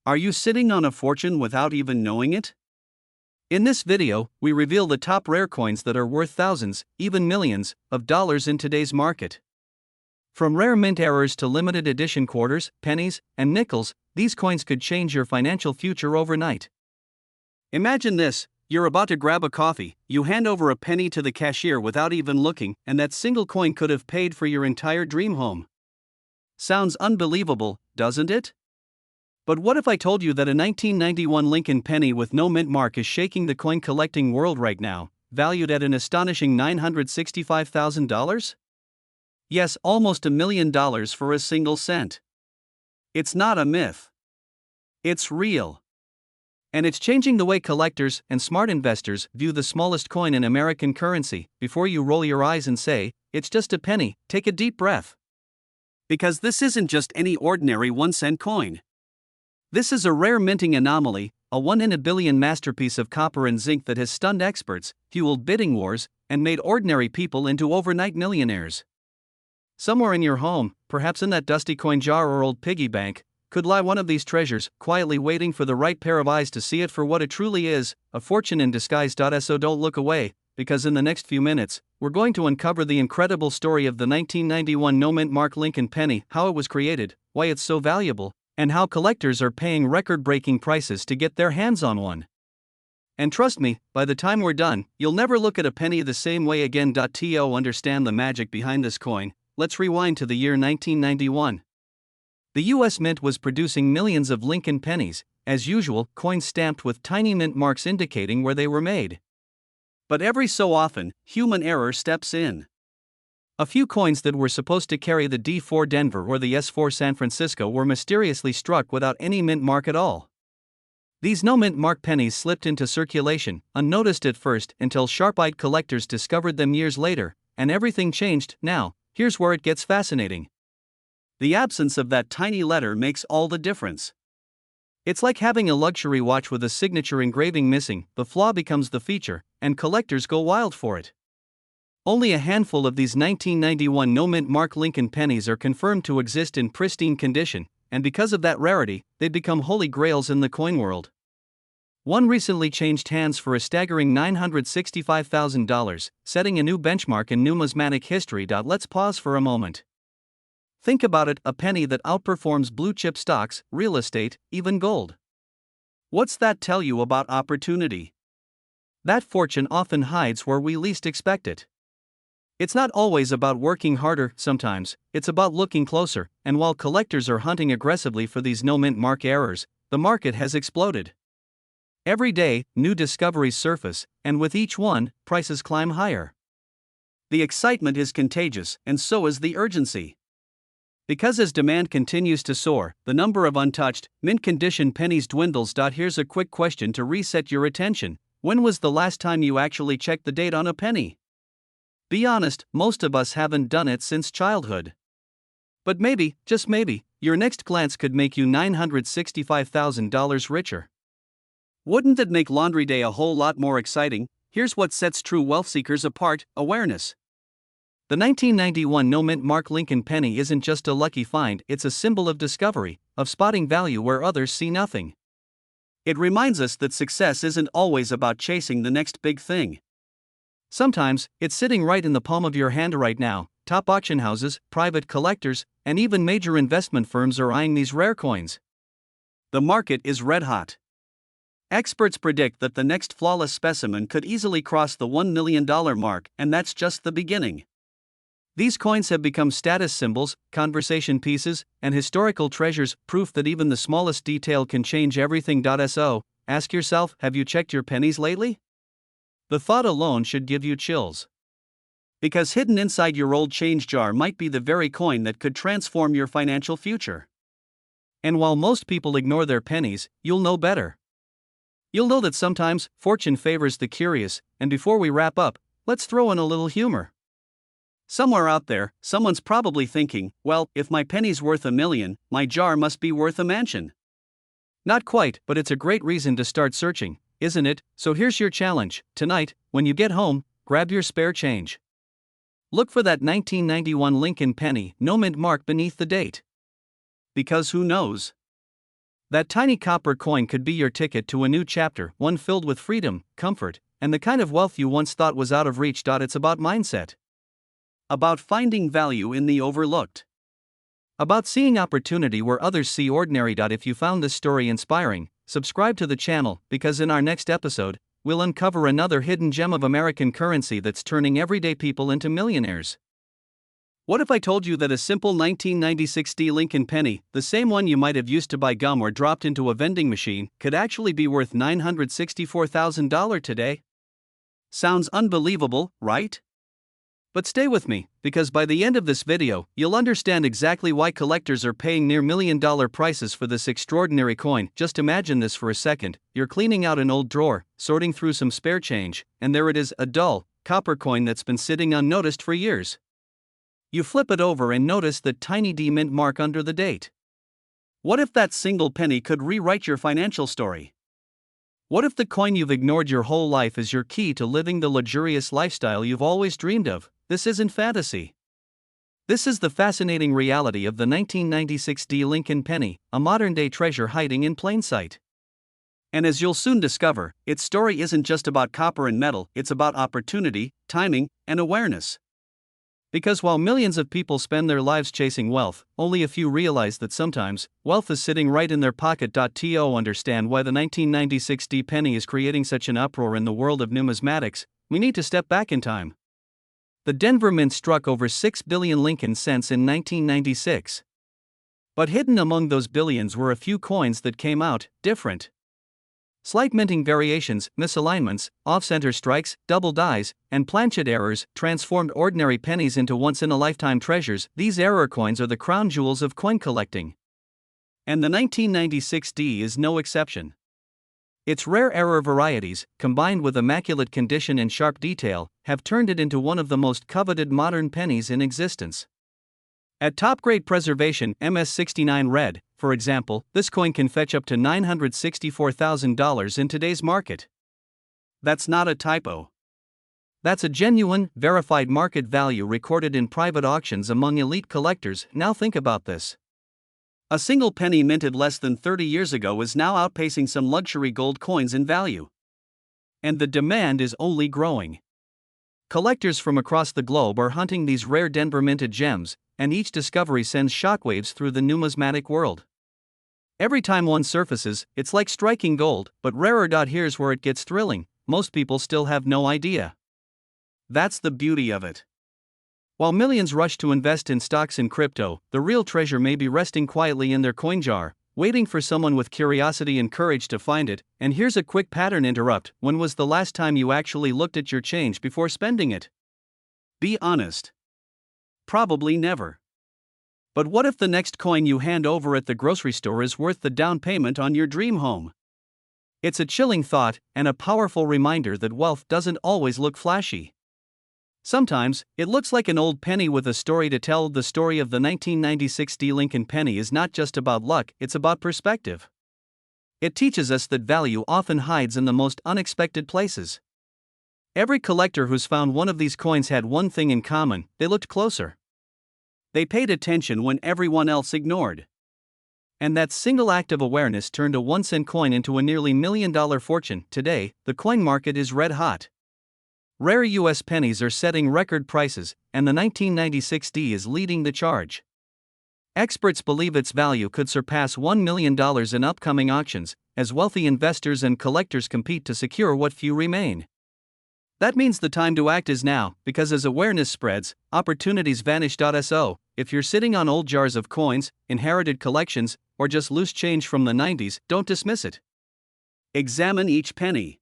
Are you sitting on a fortune without even knowing it? In this video, we reveal the top rare coins that are worth thousands, even millions, of dollars in today's market. From rare mint errors to limited edition quarters, pennies, and nickels, these coins could change your financial future overnight. Imagine this: you're about to grab a coffee, you hand over a penny to the cashier without even looking, and that single coin could have paid for your entire dream home. Sounds unbelievable, doesn't it? But what if I told you that a 1991 Lincoln penny with no mint mark is shaking the coin collecting world right now, valued at an astonishing $965,000? Yes, almost $1 million for a single cent. It's not a myth. It's real. And it's changing the way collectors and smart investors view the smallest coin in American currency. Before you roll your eyes and say, "It's just a penny," take a deep breath. Because this isn't just any ordinary 1-cent coin. This is a rare minting anomaly, a 1 in a billion masterpiece of copper and zinc that has stunned experts, fueled bidding wars, and made ordinary people into overnight millionaires. Somewhere in your home, perhaps in that dusty coin jar or old piggy bank, could lie one of these treasures, quietly waiting for the right pair of eyes to see it for what it truly is, a fortune in disguise. So don't look away, because in the next few minutes, we're going to uncover the incredible story of the 1991 no mint mark Lincoln penny, how it was created, why it's so valuable, and how collectors are paying record-breaking prices to get their hands on one. And trust me, by the time we're done, you'll never look at a penny the same way again. To understand the magic behind this coin, let's rewind to the year 1991. The US Mint was producing millions of Lincoln pennies, as usual, coins stamped with tiny mint marks indicating where they were made. But every so often, human error steps in. A few coins that were supposed to carry the D4 Denver or the S4 San Francisco were mysteriously struck without any mint mark at all. These no mint mark pennies slipped into circulation, unnoticed at first, until sharp-eyed collectors discovered them years later, and everything changed. Now, here's where it gets fascinating. The absence of that tiny letter makes all the difference. It's like having a luxury watch with a signature engraving missing. The flaw becomes the feature, and collectors go wild for it. Only a handful of these 1991 no mint mark Lincoln pennies are confirmed to exist in pristine condition, and because of that rarity, they become holy grails in the coin world. One recently changed hands for a staggering $965,000, setting a new benchmark in numismatic history. Let's pause for a moment. Think about it: a penny that outperforms blue-chip stocks, real estate, even gold. What's that tell you about opportunity? That fortune often hides where we least expect it. It's not always about working harder, sometimes, it's about looking closer, and while collectors are hunting aggressively for these no mint mark errors, the market has exploded. Every day, new discoveries surface, and with each one, prices climb higher. The excitement is contagious, and so is the urgency. Because as demand continues to soar, the number of untouched, mint-condition pennies dwindles. Here's a quick question to reset your attention: when was the last time you actually checked the date on a penny? Be honest, most of us haven't done it since childhood. But maybe, just maybe, your next glance could make you $965,000 richer. Wouldn't it make laundry day a whole lot more exciting? Here's what sets true wealth seekers apart: awareness. The 1991 no mint mark Lincoln penny isn't just a lucky find, it's a symbol of discovery, of spotting value where others see nothing. It reminds us that success isn't always about chasing the next big thing. Sometimes, it's sitting right in the palm of your hand right now. Top auction houses, private collectors, and even major investment firms are eyeing these rare coins. The market is red hot. Experts predict that the next flawless specimen could easily cross the $1 million mark, and that's just the beginning. These coins have become status symbols, conversation pieces, and historical treasures, proof that even the smallest detail can change everything. So, ask yourself, have you checked your pennies lately? The thought alone should give you chills. Because hidden inside your old change jar might be the very coin that could transform your financial future. And while most people ignore their pennies, you'll know better. You'll know that sometimes fortune favors the curious, and before we wrap up, let's throw in a little humor. Somewhere out there, someone's probably thinking, well, if my penny's worth $1 million, my jar must be worth a mansion. Not quite, but it's a great reason to start searching, isn't it? So here's your challenge: tonight, when you get home, grab your spare change. Look for that 1991 Lincoln penny no mint mark beneath the date. Because who knows? That tiny copper coin could be your ticket to a new chapter, one filled with freedom, comfort, and the kind of wealth you once thought was out of reach. It's about mindset. About finding value in the overlooked. About seeing opportunity where others see ordinary. If you found this story inspiring, subscribe to the channel, because in our next episode, we'll uncover another hidden gem of American currency that's turning everyday people into millionaires. What if I told you that a simple 1996 D Lincoln penny, the same one you might have used to buy gum or dropped into a vending machine, could actually be worth $964,000 today? Sounds unbelievable, right? But stay with me, because by the end of this video, you'll understand exactly why collectors are paying near $1 million prices for this extraordinary coin. Just imagine this for a second: you're cleaning out an old drawer, sorting through some spare change, and there it is, a dull, copper coin that's been sitting unnoticed for years. You flip it over and notice that tiny D mint mark under the date. What if that single penny could rewrite your financial story? What if the coin you've ignored your whole life is your key to living the luxurious lifestyle you've always dreamed of? This isn't fantasy. This is the fascinating reality of the 1996 D Lincoln penny, a modern-day treasure hiding in plain sight. And as you'll soon discover, its story isn't just about copper and metal, it's about opportunity, timing, and awareness. Because while millions of people spend their lives chasing wealth, only a few realize that sometimes, wealth is sitting right in their pocket. To understand why the 1996 D penny is creating such an uproar in the world of numismatics, we need to step back in time. The Denver Mint struck over 6 billion Lincoln cents in 1996. But hidden among those billions were a few coins that came out different. Slight minting variations, misalignments, off-center strikes, double dies, and planchet errors transformed ordinary pennies into once-in-a-lifetime treasures. These error coins are the crown jewels of coin collecting. And the 1996 D is no exception. Its rare error varieties, combined with immaculate condition and sharp detail, have turned it into one of the most coveted modern pennies in existence. At top-grade preservation, MS69 red, for example, this coin can fetch up to $964,000 in today's market. That's not a typo. That's a genuine, verified market value recorded in private auctions among elite collectors. Now think about this. A single penny minted less than 30 years ago is now outpacing some luxury gold coins in value. And the demand is only growing. Collectors from across the globe are hunting these rare Denver minted gems, and each discovery sends shockwaves through the numismatic world. Every time one surfaces, it's like striking gold, but rarer. Here's where it gets thrilling: most people still have no idea. That's the beauty of it. While millions rush to invest in stocks and crypto, the real treasure may be resting quietly in their coin jar, waiting for someone with curiosity and courage to find it. And here's a quick pattern interrupt: when was the last time you actually looked at your change before spending it? Be honest. Probably never. But what if the next coin you hand over at the grocery store is worth the down payment on your dream home? It's a chilling thought, and a powerful reminder that wealth doesn't always look flashy. Sometimes, it looks like an old penny with a story to tell. The story of the 1996 D Lincoln penny is not just about luck, it's about perspective. It teaches us that value often hides in the most unexpected places. Every collector who's found one of these coins had one thing in common: they looked closer. They paid attention when everyone else ignored. And that single act of awareness turned a 1-cent coin into a nearly $1 million fortune. Today, the coin market is red hot. Rare U.S. pennies are setting record prices, and the 1996 D is leading the charge. Experts believe its value could surpass $1 million in upcoming auctions, as wealthy investors and collectors compete to secure what few remain. That means the time to act is now, because as awareness spreads, opportunities vanish. So, if you're sitting on old jars of coins, inherited collections, or just loose change from the 90s, don't dismiss it. Examine each penny.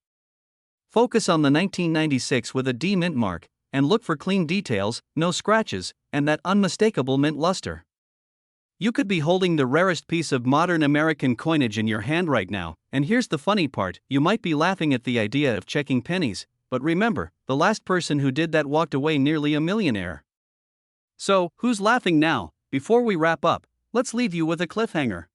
Focus on the 1996 with a D mint mark, and look for clean details, no scratches, and that unmistakable mint luster. You could be holding the rarest piece of modern American coinage in your hand right now, and here's the funny part: you might be laughing at the idea of checking pennies, but remember, the last person who did that walked away nearly a millionaire. So, who's laughing now? Before we wrap up, let's leave you with a cliffhanger.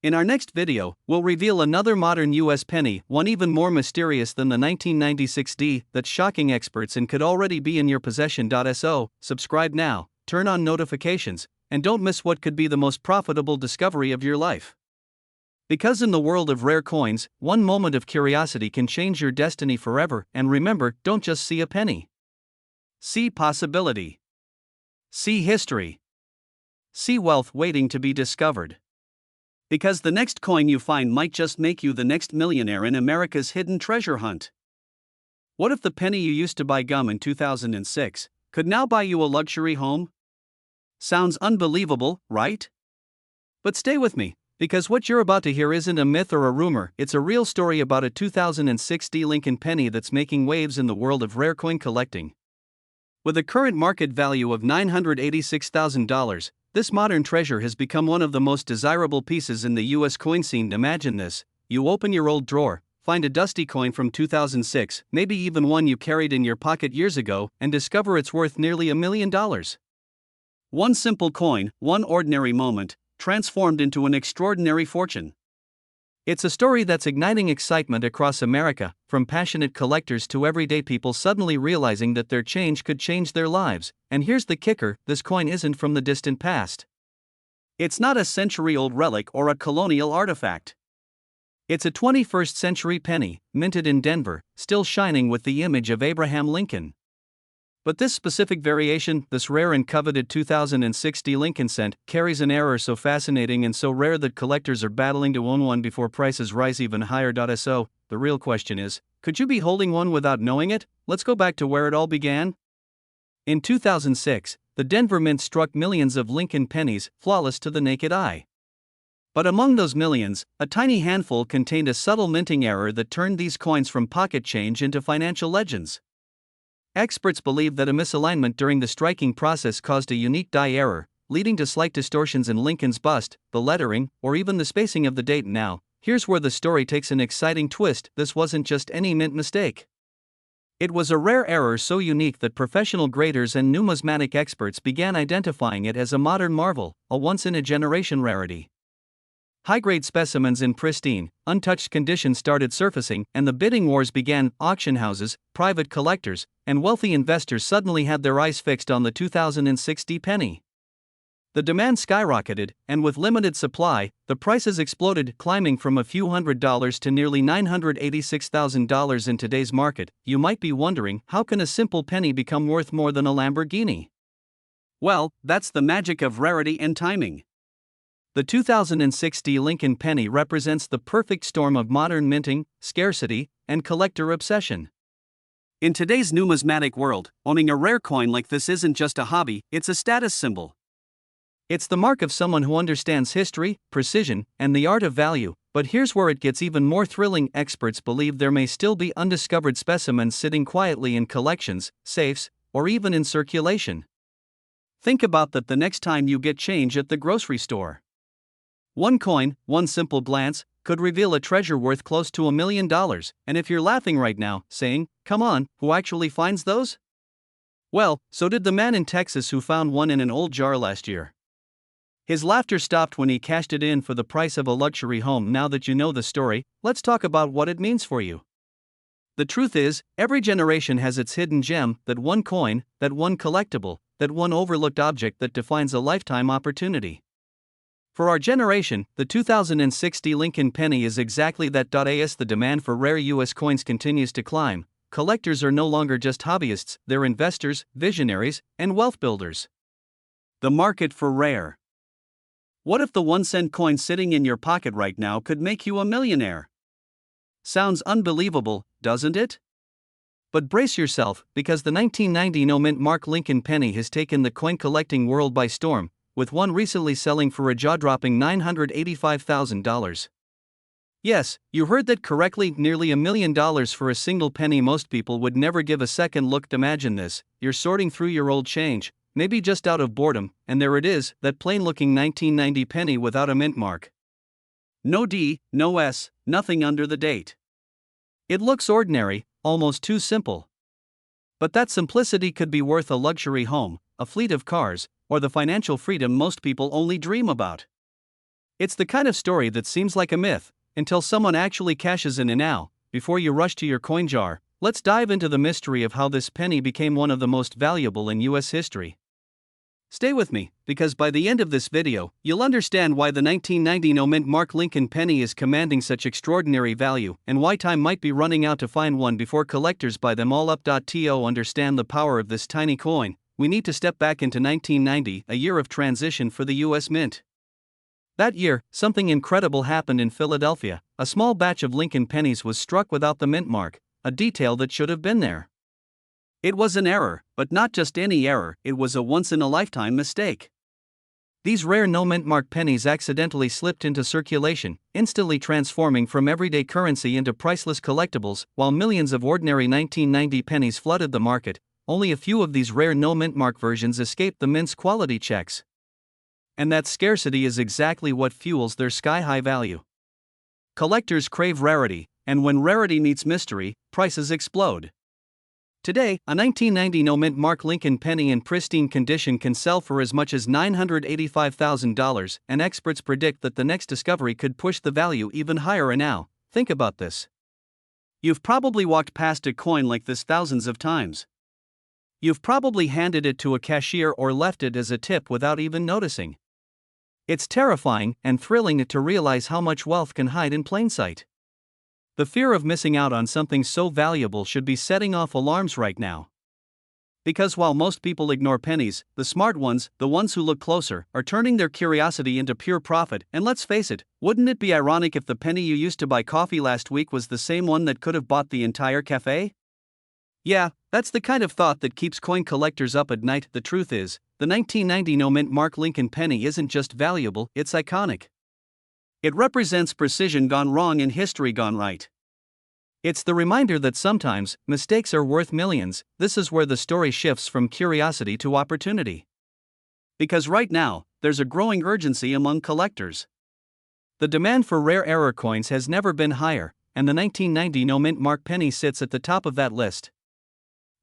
In our next video, we'll reveal another modern US penny, one even more mysterious than the 1996 D, that's shocking experts and could already be in your possession. So, subscribe now, turn on notifications, and don't miss what could be the most profitable discovery of your life. Because in the world of rare coins, one moment of curiosity can change your destiny forever. And remember, don't just see a penny. See possibility. See history. See wealth waiting to be discovered. Because the next coin you find might just make you the next millionaire in America's hidden treasure hunt. What if the penny you used to buy gum in 2006 could now buy you a luxury home? Sounds unbelievable, right? But stay with me, because what you're about to hear isn't a myth or a rumor, it's a real story about a 2006 Lincoln penny that's making waves in the world of rare coin collecting. With a current market value of $986,000, this modern treasure has become one of the most desirable pieces in the US coin scene. Imagine this: you open your old drawer, find a dusty coin from 2006, maybe even one you carried in your pocket years ago, and discover it's worth nearly $1 million. One simple coin, one ordinary moment, transformed into an extraordinary fortune. It's a story that's igniting excitement across America, from passionate collectors to everyday people suddenly realizing that their change could change their lives. And here's the kicker: this coin isn't from the distant past. It's not a century-old relic or a colonial artifact. It's a 21st century penny, minted in Denver, still shining with the image of Abraham Lincoln. But this specific variation, this rare and coveted 2006 Lincoln cent, carries an error so fascinating and so rare that collectors are battling to own one before prices rise even higher. So, the real question is, could you be holding one without knowing it? Let's go back to where it all began. In 2006, the Denver Mint struck millions of Lincoln pennies, flawless to the naked eye. But among those millions, a tiny handful contained a subtle minting error that turned these coins from pocket change into financial legends. Experts believe that a misalignment during the striking process caused a unique die error, leading to slight distortions in Lincoln's bust, the lettering, or even the spacing of the date. Now, here's where the story takes an exciting twist: this wasn't just any mint mistake. It was a rare error so unique that professional graders and numismatic experts began identifying it as a modern marvel, a once-in-a-generation rarity. High-grade specimens in pristine, untouched condition started surfacing, and the bidding wars began. Auction houses, private collectors, and wealthy investors suddenly had their eyes fixed on the 2006 penny. The demand skyrocketed, and with limited supply, the prices exploded, climbing from a few $100s to nearly $986,000 in today's market. You might be wondering, how can a simple penny become worth more than a Lamborghini? Well, that's the magic of rarity and timing. The 2006 Lincoln penny represents the perfect storm of modern minting, scarcity, and collector obsession. In today's numismatic world, owning a rare coin like this isn't just a hobby, it's a status symbol. It's the mark of someone who understands history, precision, and the art of value. But here's where it gets even more thrilling: experts believe there may still be undiscovered specimens sitting quietly in collections, safes, or even in circulation. Think about that the next time you get change at the grocery store. One coin, one simple glance, could reveal a treasure worth close to $1 million. And if you're laughing right now, saying, "Come on, who actually finds those?" Well, so did the man in Texas who found one in an old jar last year. His laughter stopped when he cashed it in for the price of a luxury home. Now that you know the story, let's talk about what it means for you. The truth is, every generation has its hidden gem, that one coin, that one collectible, that one overlooked object that defines a lifetime opportunity. For our generation, the 2006 Lincoln penny is exactly that. As the demand for rare US coins continues to climb, collectors are no longer just hobbyists, they're investors, visionaries, and wealth builders. The market for rare. What if the 1-cent coin sitting in your pocket right now could make you a millionaire? Sounds unbelievable, doesn't it? But brace yourself, because the 1990 no-mint mark Lincoln penny has taken the coin collecting world by storm, with one recently selling for a jaw-dropping $985,000. Yes, you heard that correctly, nearly $1 million for a single penny. Most people would never give a second look. Imagine this: you're sorting through your old change, maybe just out of boredom, and there it is, that plain-looking 1990 penny without a mint mark. No D, no S, nothing under the date. It looks ordinary, almost too simple. But that simplicity could be worth a luxury home, a fleet of cars, or the financial freedom most people only dream about. It's the kind of story that seems like a myth, until someone actually cashes in. And now, before you rush to your coin jar, let's dive into the mystery of how this penny became one of the most valuable in US history. Stay with me, because by the end of this video, you'll understand why the 1990 no-mint mark Lincoln penny is commanding such extraordinary value, and why time might be running out to find one before collectors buy them all up. To understand the power of this tiny coin, we need to step back into 1990, a year of transition for the US Mint. That year, something incredible happened in Philadelphia. A small batch of Lincoln pennies was struck without the mint mark, a detail that should have been there. It was an error, but not just any error, it was a once-in-a-lifetime mistake. These rare no-mint mark pennies accidentally slipped into circulation, instantly transforming from everyday currency into priceless collectibles. While millions of ordinary 1990 pennies flooded the market, only a few of these rare no-mint mark versions escaped the mint's quality checks. And that scarcity is exactly what fuels their sky-high value. Collectors crave rarity, and when rarity meets mystery, prices explode. Today, a 1990 no-mint mark Lincoln penny in pristine condition can sell for as much as $985,000, and experts predict that the next discovery could push the value even higher. And now, think about this. You've probably walked past a coin like this thousands of times. You've probably handed it to a cashier or left it as a tip without even noticing. It's terrifying and thrilling to realize how much wealth can hide in plain sight. The fear of missing out on something so valuable should be setting off alarms right now. Because while most people ignore pennies, the smart ones, the ones who look closer, are turning their curiosity into pure profit. And let's face it, wouldn't it be ironic if the penny you used to buy coffee last week was the same one that could have bought the entire cafe? Yeah, that's the kind of thought that keeps coin collectors up at night. The truth is, the 1990 no-mint mark Lincoln penny isn't just valuable, it's iconic. It represents precision gone wrong and history gone right. It's the reminder that sometimes, mistakes are worth millions. This is where the story shifts from curiosity to opportunity. Because right now, there's a growing urgency among collectors. The demand for rare error coins has never been higher, and the 1990 no-mint mark penny sits at the top of that list.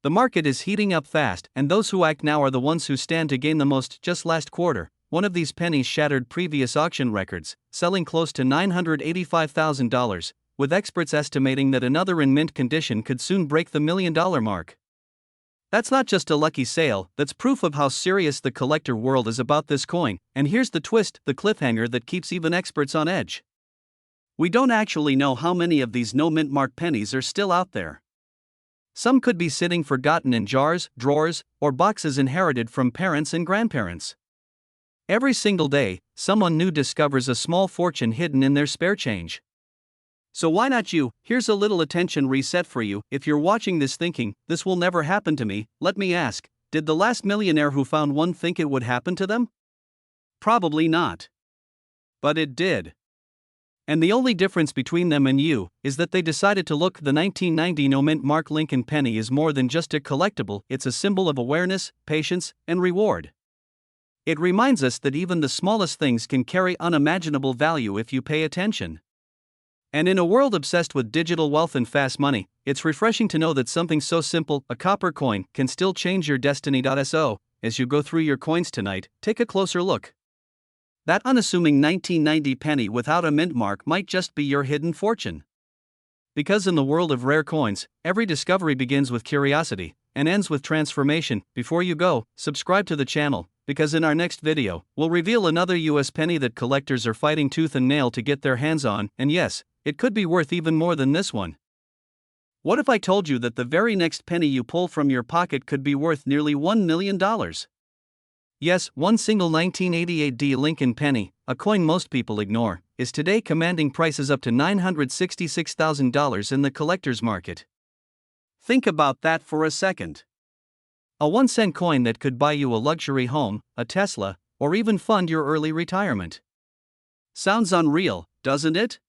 The market is heating up fast, and those who act now are the ones who stand to gain the most. Just last quarter, one of these pennies shattered previous auction records, selling close to $985,000, with experts estimating that another in mint condition could soon break the $1 million mark. That's not just a lucky sale, that's proof of how serious the collector world is about this coin. And here's the twist, the cliffhanger that keeps even experts on edge. We don't actually know how many of these no-mint mark pennies are still out there. Some could be sitting forgotten in jars, drawers, or boxes inherited from parents and grandparents. Every single day, someone new discovers a small fortune hidden in their spare change. So why not you? Here's a little attention reset for you. If you're watching this thinking, this will never happen to me, let me ask, did the last millionaire who found one think it would happen to them? Probably not. But it did. And the only difference between them and you is that they decided to look. The 1990 no-mint mark Lincoln penny is more than just a collectible, it's a symbol of awareness, patience, and reward. It reminds us that even the smallest things can carry unimaginable value if you pay attention. And in a world obsessed with digital wealth and fast money, it's refreshing to know that something so simple, a copper coin, can still change your destiny. So, as you go through your coins tonight, take a closer look. That unassuming 1990 penny without a mint mark might just be your hidden fortune. Because in the world of rare coins, every discovery begins with curiosity and ends with transformation. Before you go, subscribe to the channel, because in our next video, we'll reveal another US penny that collectors are fighting tooth and nail to get their hands on, and yes, it could be worth even more than this one. What if I told you that the very next penny you pull from your pocket could be worth nearly $1 million? Yes, one single 1988 Lincoln penny, a coin most people ignore, is today commanding prices up to $966,000 in the collector's market. Think about that for a second. A 1-cent coin that could buy you a luxury home, a Tesla, or even fund your early retirement. Sounds unreal, doesn't it?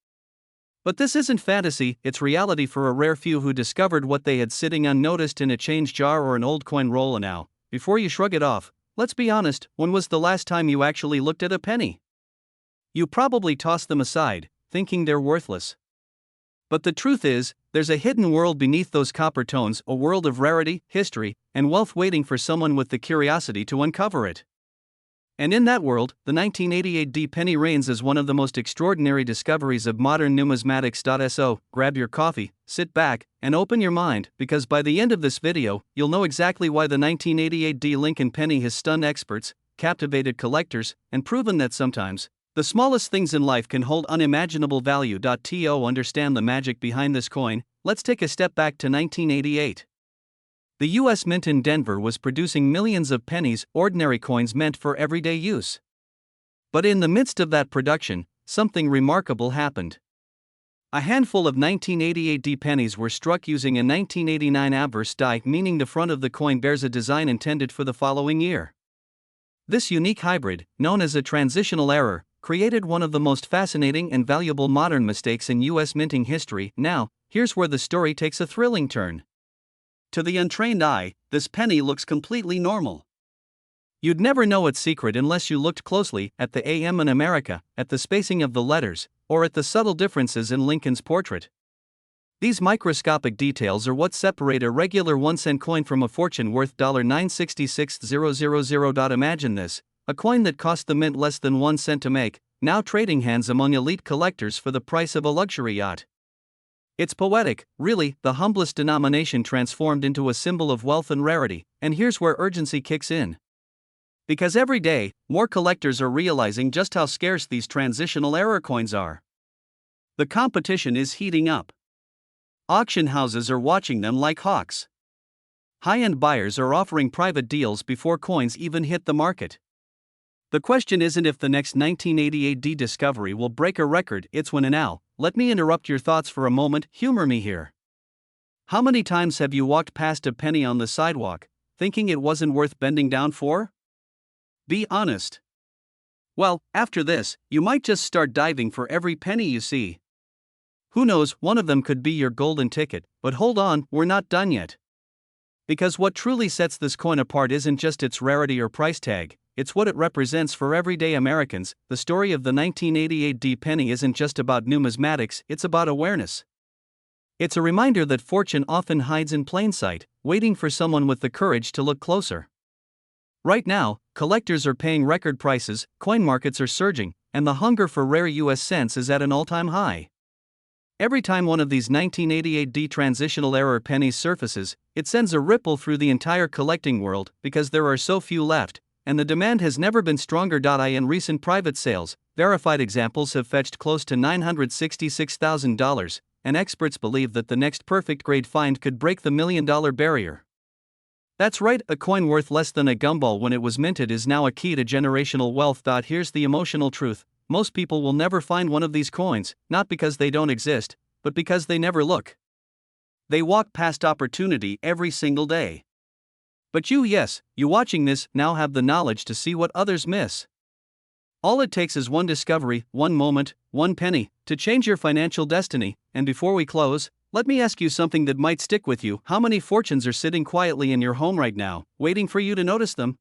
But this isn't fantasy, it's reality for a rare few who discovered what they had sitting unnoticed in a change jar or an old coin roll. Now, before you shrug it off, let's be honest, when was the last time you actually looked at a penny? You probably tossed them aside, thinking they're worthless. But the truth is, there's a hidden world beneath those copper tones, a world of rarity, history, and wealth waiting for someone with the curiosity to uncover it. And in that world, the 1988 penny reigns as one of the most extraordinary discoveries of modern numismatics. So, grab your coffee, sit back, and open your mind, because by the end of this video, you'll know exactly why the 1988 Lincoln penny has stunned experts, captivated collectors, and proven that sometimes, the smallest things in life can hold unimaginable value. To understand the magic behind this coin, let's take a step back to 1988. The U.S. Mint in Denver was producing millions of pennies, ordinary coins meant for everyday use. But in the midst of that production, something remarkable happened. A handful of 1988 pennies were struck using a 1989 obverse die, meaning the front of the coin bears a design intended for the following year. This unique hybrid, known as a transitional error, created one of the most fascinating and valuable modern mistakes in U.S. minting history. Now, here's where the story takes a thrilling turn. To the untrained eye, this penny looks completely normal. You'd never know its secret unless you looked closely at the AM in America, at the spacing of the letters, or at the subtle differences in Lincoln's portrait. These microscopic details are what separate a regular 1-cent coin from a fortune worth $966,000. Imagine this, a coin that cost the mint less than 1 cent to make, now trading hands among elite collectors for the price of a luxury yacht. It's poetic, really, the humblest denomination transformed into a symbol of wealth and rarity, and here's where urgency kicks in. Because every day, more collectors are realizing just how scarce these transitional error coins are. The competition is heating up. Auction houses are watching them like hawks. High-end buyers are offering private deals before coins even hit the market. The question isn't if the next 1988 discovery will break a record, it's when. And now, let me interrupt your thoughts for a moment, humor me here. How many times have you walked past a penny on the sidewalk, thinking it wasn't worth bending down for? Be honest. Well, after this, you might just start diving for every penny you see. Who knows, one of them could be your golden ticket, but hold on, we're not done yet. Because what truly sets this coin apart isn't just its rarity or price tag, it's what it represents for everyday Americans. The story of the 1988 penny isn't just about numismatics, it's about awareness. It's a reminder that fortune often hides in plain sight, waiting for someone with the courage to look closer. Right now, collectors are paying record prices, coin markets are surging, and the hunger for rare US cents is at an all-time high. Every time one of these 1988 transitional error pennies surfaces, it sends a ripple through the entire collecting world because there are so few left, and the demand has never been stronger. In recent private sales, verified examples have fetched close to $966,000, and experts believe that the next perfect grade find could break the $1 million barrier. That's right, a coin worth less than a gumball when it was minted is now a key to generational wealth. Here's the emotional truth. Most people will never find one of these coins, not because they don't exist, but because they never look. They walk past opportunity every single day. But you watching this, now have the knowledge to see what others miss. All it takes is one discovery, one moment, one penny, to change your financial destiny. And before we close, let me ask you something that might stick with you. How many fortunes are sitting quietly in your home right now, waiting for you to notice them?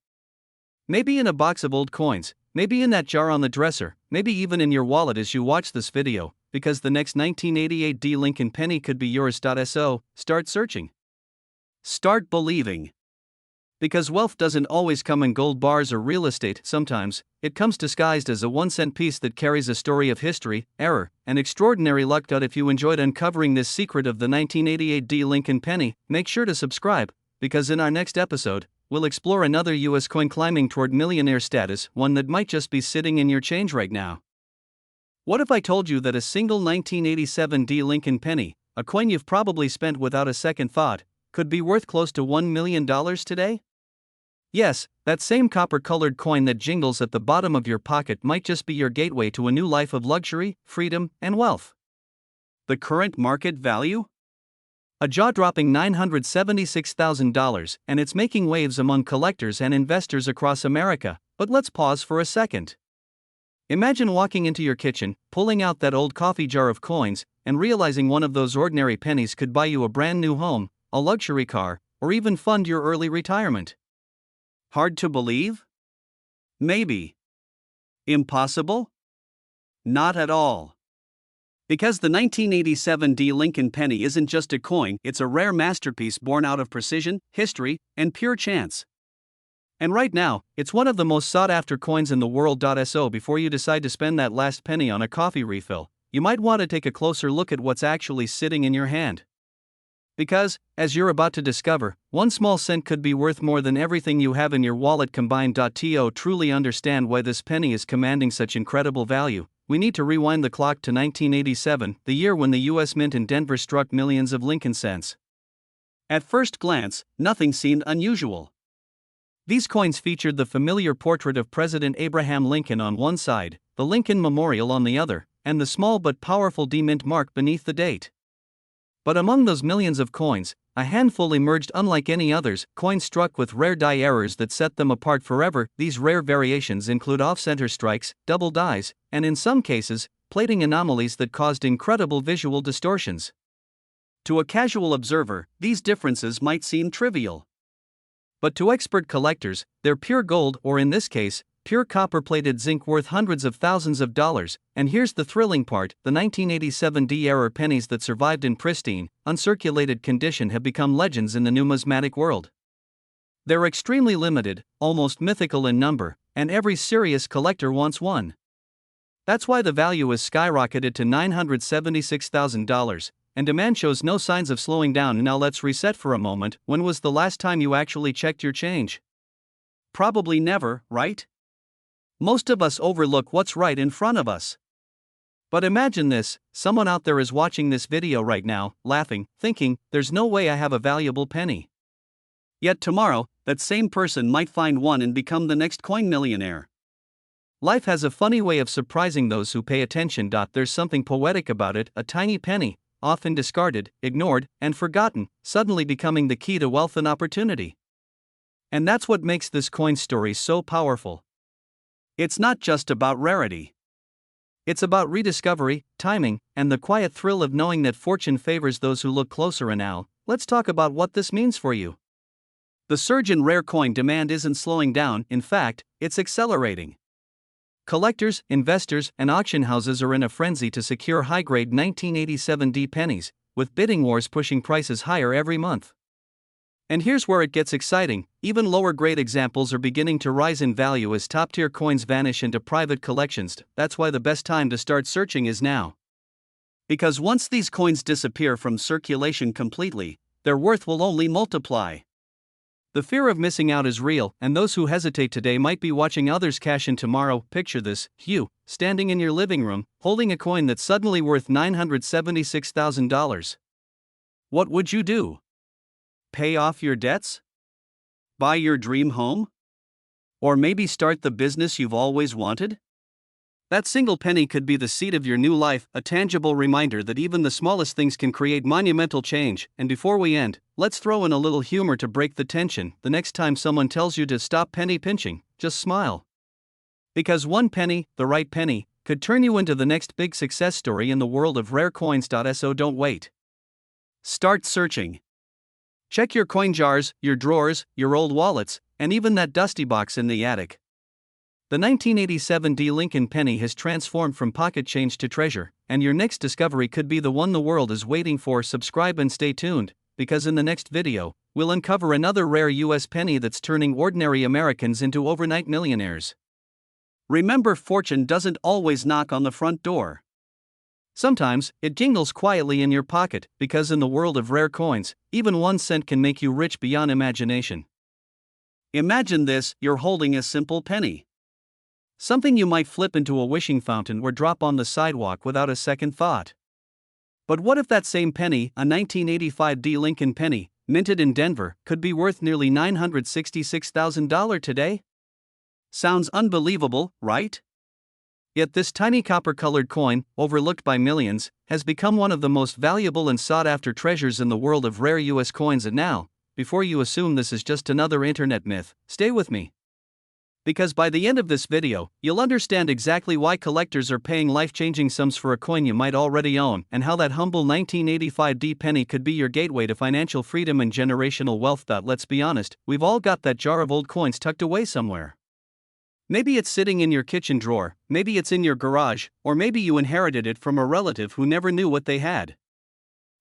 Maybe in a box of old coins, maybe in that jar on the dresser, maybe even in your wallet as you watch this video, because the next 1988 Lincoln penny could be yours. So, start searching. Start believing. Because wealth doesn't always come in gold bars or real estate, sometimes, it comes disguised as a 1-cent piece that carries a story of history, error, and extraordinary luck. If you enjoyed uncovering this secret of the 1988 Lincoln penny, make sure to subscribe, because in our next episode, we'll explore another US coin climbing toward millionaire status, one that might just be sitting in your change right now. What if I told you that a single 1987 Lincoln penny, a coin you've probably spent without a second thought, could be worth close to $1 million today? Yes, that same copper-colored coin that jingles at the bottom of your pocket might just be your gateway to a new life of luxury, freedom, and wealth. The current market value? A jaw-dropping $976,000, and it's making waves among collectors and investors across America. But let's pause for a second. Imagine walking into your kitchen, pulling out that old coffee jar of coins, and realizing one of those ordinary pennies could buy you a brand new home, a luxury car, or even fund your early retirement. Hard to believe? Maybe. Impossible? Not at all. Because the 1987 Lincoln penny isn't just a coin, it's a rare masterpiece born out of precision, history, and pure chance. And right now, it's one of the most sought-after coins in the world. So before you decide to spend that last penny on a coffee refill, you might want to take a closer look at what's actually sitting in your hand. Because, as you're about to discover, one small cent could be worth more than everything you have in your wallet combined. To truly understand why this penny is commanding such incredible value, we need to rewind the clock to 1987, the year when the U.S. Mint in Denver struck millions of Lincoln cents. At first glance, nothing seemed unusual. These coins featured the familiar portrait of President Abraham Lincoln on one side, the Lincoln Memorial on the other, and the small but powerful D Mint mark beneath the date. But among those millions of coins, a handful emerged unlike any others, coins struck with rare die errors that set them apart forever. These rare variations include off-center strikes, double dies, and in some cases, plating anomalies that caused incredible visual distortions. To a casual observer, these differences might seem trivial. But to expert collectors, they're pure gold, or in this case, pure copper-plated zinc worth hundreds of thousands of dollars. And here's the thrilling part: the 1987 D-era pennies that survived in pristine, uncirculated condition have become legends in the numismatic world. They're extremely limited, almost mythical in number, and every serious collector wants one. That's why the value has skyrocketed to $976,000, and demand shows no signs of slowing down. Now let's reset for a moment. When was the last time you actually checked your change? Probably never, right? Most of us overlook what's right in front of us. But imagine this: someone out there is watching this video right now, laughing, thinking, there's no way I have a valuable penny. Yet tomorrow, that same person might find one and become the next coin millionaire. Life has a funny way of surprising those who pay attention. There's something poetic about it: a tiny penny, often discarded, ignored, and forgotten, suddenly becoming the key to wealth and opportunity. And that's what makes this coin story so powerful. It's not just about rarity. It's about rediscovery, timing, and the quiet thrill of knowing that fortune favors those who look closer. And now, let's talk about what this means for you. The surge in rare coin demand isn't slowing down, in fact, it's accelerating. Collectors, investors, and auction houses are in a frenzy to secure high-grade 1987 D pennies, with bidding wars pushing prices higher every month. And here's where it gets exciting: even lower-grade examples are beginning to rise in value as top-tier coins vanish into private collections. That's why the best time to start searching is now. Because once these coins disappear from circulation completely, their worth will only multiply. The fear of missing out is real, and those who hesitate today might be watching others cash in tomorrow. Picture this: you, standing in your living room, holding a coin that's suddenly worth $976,000. What would you do? Pay off your debts? Buy your dream home? Or maybe start the business you've always wanted? That single penny could be the seed of your new life, a tangible reminder that even the smallest things can create monumental change. And before we end, let's throw in a little humor to break the tension. The next time someone tells you to stop penny pinching, just smile. Because one penny, the right penny, could turn you into the next big success story in the world of rare coins. So don't wait. Start searching. Check your coin jars, your drawers, your old wallets, and even that dusty box in the attic. The 1987 D Lincoln penny has transformed from pocket change to treasure, and your next discovery could be the one the world is waiting for. Subscribe and stay tuned, because in the next video, we'll uncover another rare US penny that's turning ordinary Americans into overnight millionaires. Remember, fortune doesn't always knock on the front door. Sometimes, it jingles quietly in your pocket, because in the world of rare coins, even 1 cent can make you rich beyond imagination. Imagine this: you're holding a simple penny. Something you might flip into a wishing fountain or drop on the sidewalk without a second thought. But what if that same penny, a 1985 D Lincoln penny, minted in Denver, could be worth nearly $966,000 today? Sounds unbelievable, right? Yet this tiny copper-colored coin, overlooked by millions, has become one of the most valuable and sought-after treasures in the world of rare US coins. And now, before you assume this is just another internet myth, stay with me. Because by the end of this video, you'll understand exactly why collectors are paying life-changing sums for a coin you might already own, and how that humble 1985 D penny could be your gateway to financial freedom and generational wealth. Let's be honest, we've all got that jar of old coins tucked away somewhere. Maybe it's sitting in your kitchen drawer, maybe it's in your garage, or maybe you inherited it from a relative who never knew what they had.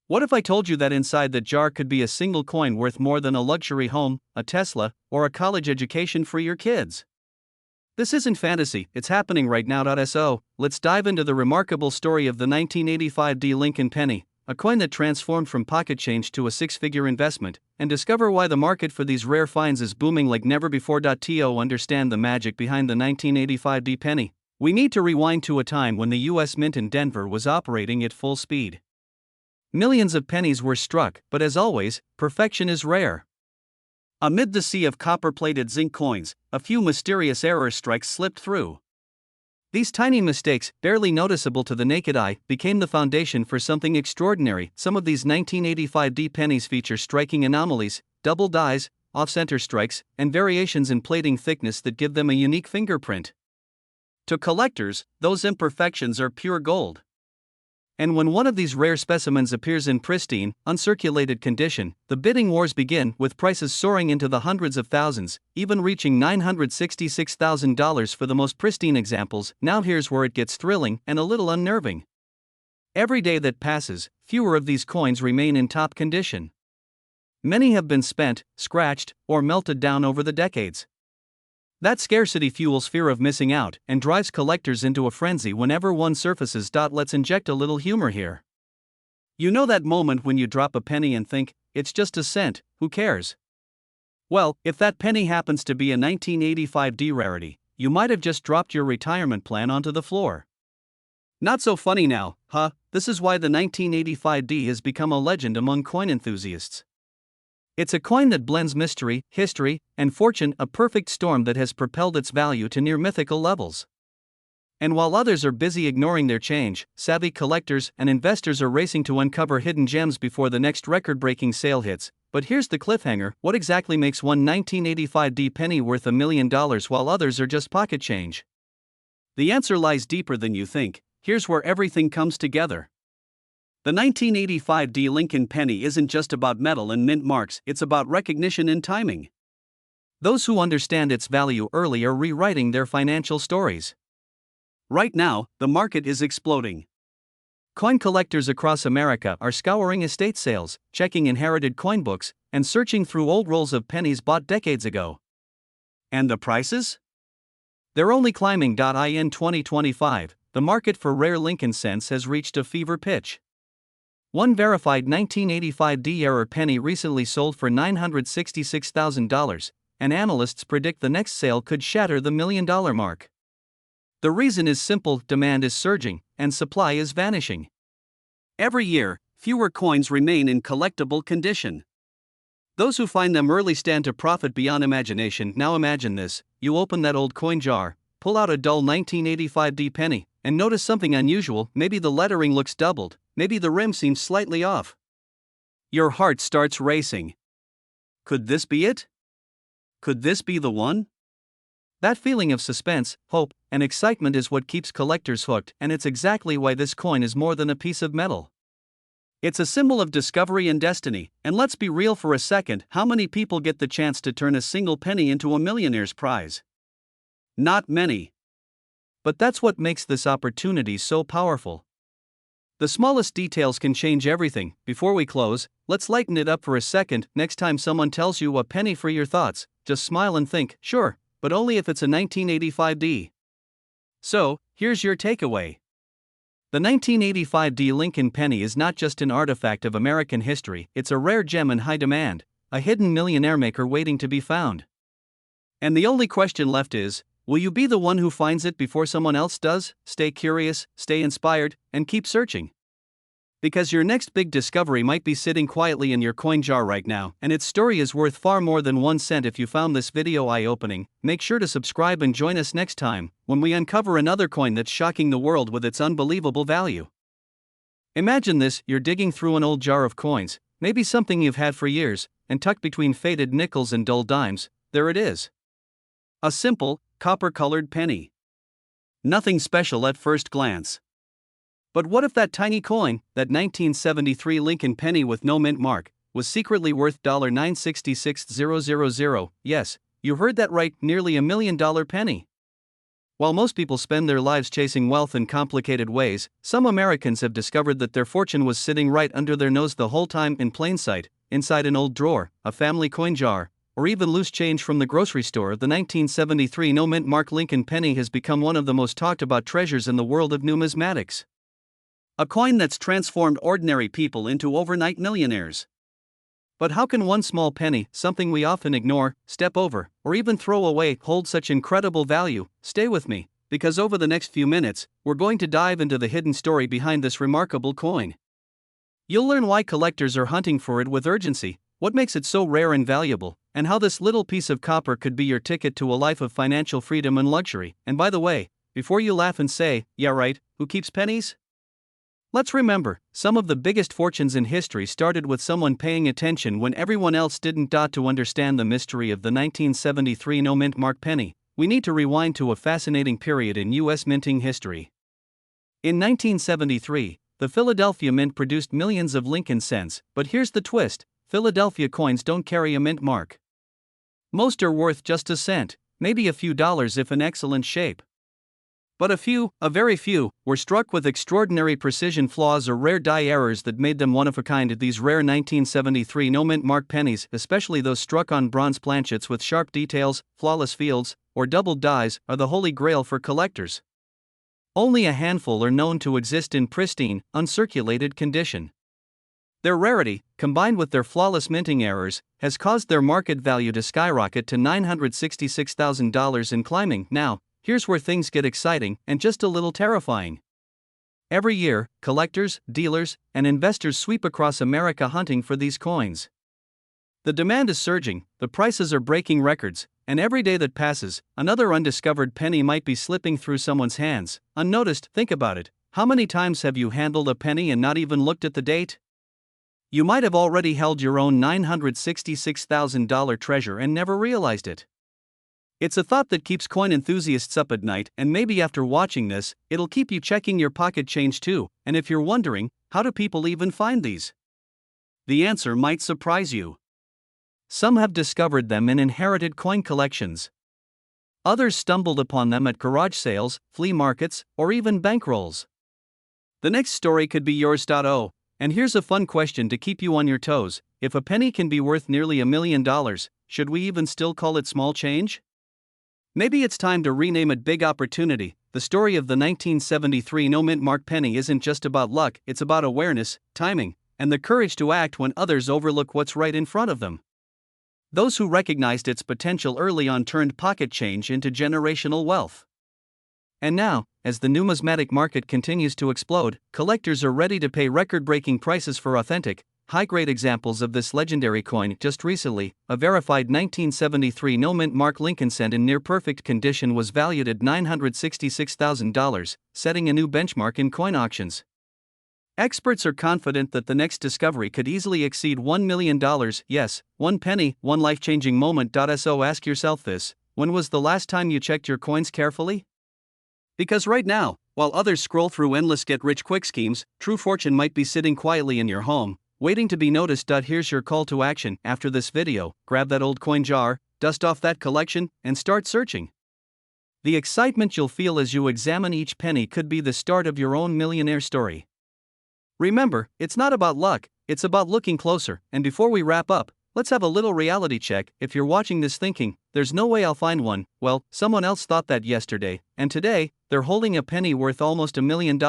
What if I told you that inside that jar could be a single coin worth more than a luxury home, a Tesla, or a college education for your kids? This isn't fantasy, it's happening right now. So, let's dive into the remarkable story of the 1985 D Lincoln penny, a coin that transformed from pocket change to a six-figure investment, and discover why the market for these rare finds is booming like never before. To understand the magic behind the 1985 D penny, we need to rewind to a time when the U.S. Mint in Denver was operating at full speed. Millions of pennies were struck, but as always, perfection is rare. Amid the sea of copper-plated zinc coins, a few mysterious error strikes slipped through. These tiny mistakes, barely noticeable to the naked eye, became the foundation for something extraordinary. Some of these 1985 D pennies feature striking anomalies, double dies, off-center strikes, and variations in plating thickness that give them a unique fingerprint. To collectors, those imperfections are pure gold. And when one of these rare specimens appears in pristine, uncirculated condition, the bidding wars begin, with prices soaring into the hundreds of thousands, even reaching $966,000 for the most pristine examples. Now here's where it gets thrilling and a little unnerving. Every day that passes, fewer of these coins remain in top condition. Many have been spent, scratched, or melted down over the decades. That scarcity fuels fear of missing out and drives collectors into a frenzy whenever one surfaces. Let's inject a little humor here. You know that moment when you drop a penny and think, it's just a cent, who cares? Well, if that penny happens to be a 1985 D rarity, you might have just dropped your retirement plan onto the floor. Not so funny now, huh? This is why the 1985 D has become a legend among coin enthusiasts. It's a coin that blends mystery, history, and fortune, a perfect storm that has propelled its value to near mythical levels. And while others are busy ignoring their change, savvy collectors and investors are racing to uncover hidden gems before the next record-breaking sale hits. But here's the cliffhanger: what exactly makes one 1985 D penny worth $1 million while others are just pocket change? The answer lies deeper than you think. Here's where everything comes together. The 1985 D Lincoln penny isn't just about metal and mint marks, it's about recognition and timing. Those who understand its value early are rewriting their financial stories. Right now, the market is exploding. Coin collectors across America are scouring estate sales, checking inherited coin books, and searching through old rolls of pennies bought decades ago. And the prices? They're only climbing. In 2025, the market for rare Lincoln cents has reached a fever pitch. One verified 1985 D error penny recently sold for $966,000, and analysts predict the next sale could shatter the $1 million mark. The reason is simple: demand is surging, and supply is vanishing. Every year, fewer coins remain in collectible condition. Those who find them early stand to profit beyond imagination. Now imagine this: you open that old coin jar, pull out a dull 1985 D penny, and notice something unusual. Maybe the lettering looks doubled, maybe the rim seems slightly off. Your heart starts racing. Could this be it? Could this be the one? That feeling of suspense, hope, and excitement is what keeps collectors hooked, and it's exactly why this coin is more than a piece of metal. It's a symbol of discovery and destiny, and let's be real for a second: how many people get the chance to turn a single penny into a millionaire's prize? Not many. But that's what makes this opportunity so powerful. The smallest details can change everything. Before we close, let's lighten it up for a second. Next time someone tells you a penny for your thoughts, just smile and think, sure, but only if it's a 1985 D. So, here's your takeaway. The 1985 D Lincoln penny is not just an artifact of American history, it's a rare gem in high demand, a hidden millionaire maker waiting to be found. And the only question left is, will you be the one who finds it before someone else does? Stay curious, stay inspired, and keep searching. Because your next big discovery might be sitting quietly in your coin jar right now, and its story is worth far more than 1 cent. If you found this video eye-opening, make sure to subscribe and join us next time, when we uncover another coin that's shocking the world with its unbelievable value. Imagine this: you're digging through an old jar of coins, maybe something you've had for years, and tucked between faded nickels and dull dimes, there it is. A simple, copper-colored penny. Nothing special at first glance. But what if that tiny coin, that 1973 Lincoln penny with no mint mark, was secretly worth $966,000? Yes, you heard that right, nearly $1 million penny. While most people spend their lives chasing wealth in complicated ways, some Americans have discovered that their fortune was sitting right under their nose the whole time, in plain sight, inside an old drawer, a family coin jar, or even loose change from the grocery store. The 1973 no mint mark Lincoln penny has become one of the most talked about treasures in the world of numismatics. A coin that's transformed ordinary people into overnight millionaires. But how can one small penny, something we often ignore, step over, or even throw away, hold such incredible value? Stay with me, because over the next few minutes, we're going to dive into the hidden story behind this remarkable coin. You'll learn why collectors are hunting for it with urgency, what makes it so rare and valuable, and how this little piece of copper could be your ticket to a life of financial freedom and luxury. And by the way, before you laugh and say, "Yeah right, who keeps pennies?" Let's remember, some of the biggest fortunes in history started with someone paying attention when everyone else didn't. To understand the mystery of the 1973 no-mint mark penny, we need to rewind to a fascinating period in U.S. minting history. In 1973, the Philadelphia Mint produced millions of Lincoln cents, but here's the twist: Philadelphia coins don't carry a mint mark. Most are worth just a cent, maybe a few dollars if in excellent shape. But a very few, were struck with extraordinary precision flaws or rare die errors that made them one of a kind. These rare 1973 no-mint mark pennies, especially those struck on bronze planchets with sharp details, flawless fields, or doubled dies, are the holy grail for collectors. Only a handful are known to exist in pristine, uncirculated condition. Their rarity, combined with their flawless minting errors, has caused their market value to skyrocket to $966,000 and climbing. Now, here's where things get exciting and just a little terrifying. Every year, collectors, dealers, and investors sweep across America hunting for these coins. The demand is surging, the prices are breaking records, and every day that passes, another undiscovered penny might be slipping through someone's hands, unnoticed. Think about it. How many times have you handled a penny and not even looked at the date? You might have already held your own $966,000 treasure and never realized it. It's a thought that keeps coin enthusiasts up at night, and maybe after watching this, it'll keep you checking your pocket change too. And if you're wondering, how do people even find these? The answer might surprise you. Some have discovered them in inherited coin collections. Others stumbled upon them at garage sales, flea markets, or even bankrolls. The next story could be yours. And here's a fun question to keep you on your toes: if a penny can be worth nearly $1 million, should we even still call it small change? Maybe it's time to rename it Big Opportunity. The story of the 1973 no-mint mark penny isn't just about luck, it's about awareness, timing, and the courage to act when others overlook what's right in front of them. Those who recognized its potential early on turned pocket change into generational wealth. And now, as the numismatic market continues to explode, collectors are ready to pay record-breaking prices for authentic, high-grade examples of this legendary coin. Just recently, a verified 1973 no-mint mark Lincoln cent in near-perfect condition was valued at $966,000, setting a new benchmark in coin auctions. Experts are confident that the next discovery could easily exceed $1 million. Yes, one penny, one life-changing moment. So ask yourself this: when was the last time you checked your coins carefully? Because right now, while others scroll through endless get-rich-quick schemes, true fortune might be sitting quietly in your home, waiting to be noticed. Here's your call to action. After this video, grab that old coin jar, dust off that collection, and start searching. The excitement you'll feel as you examine each penny could be the start of your own millionaire story. Remember, it's not about luck, it's about looking closer. And before we wrap up, let's have a little reality check. If you're watching this thinking, "There's no way I'll find one," well, someone else thought that yesterday, and today, they're holding a penny worth almost $1 million.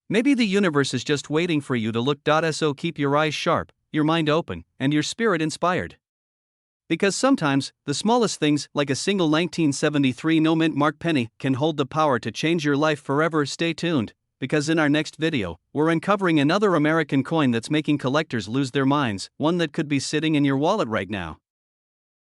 Maybe the universe is just waiting for you to look. So keep your eyes sharp, your mind open, and your spirit inspired. Because sometimes, the smallest things, like a single 1973 no-mint mark penny, can hold the power to change your life forever. Stay tuned, because in our next video, we're uncovering another American coin that's making collectors lose their minds, one that could be sitting in your wallet right now.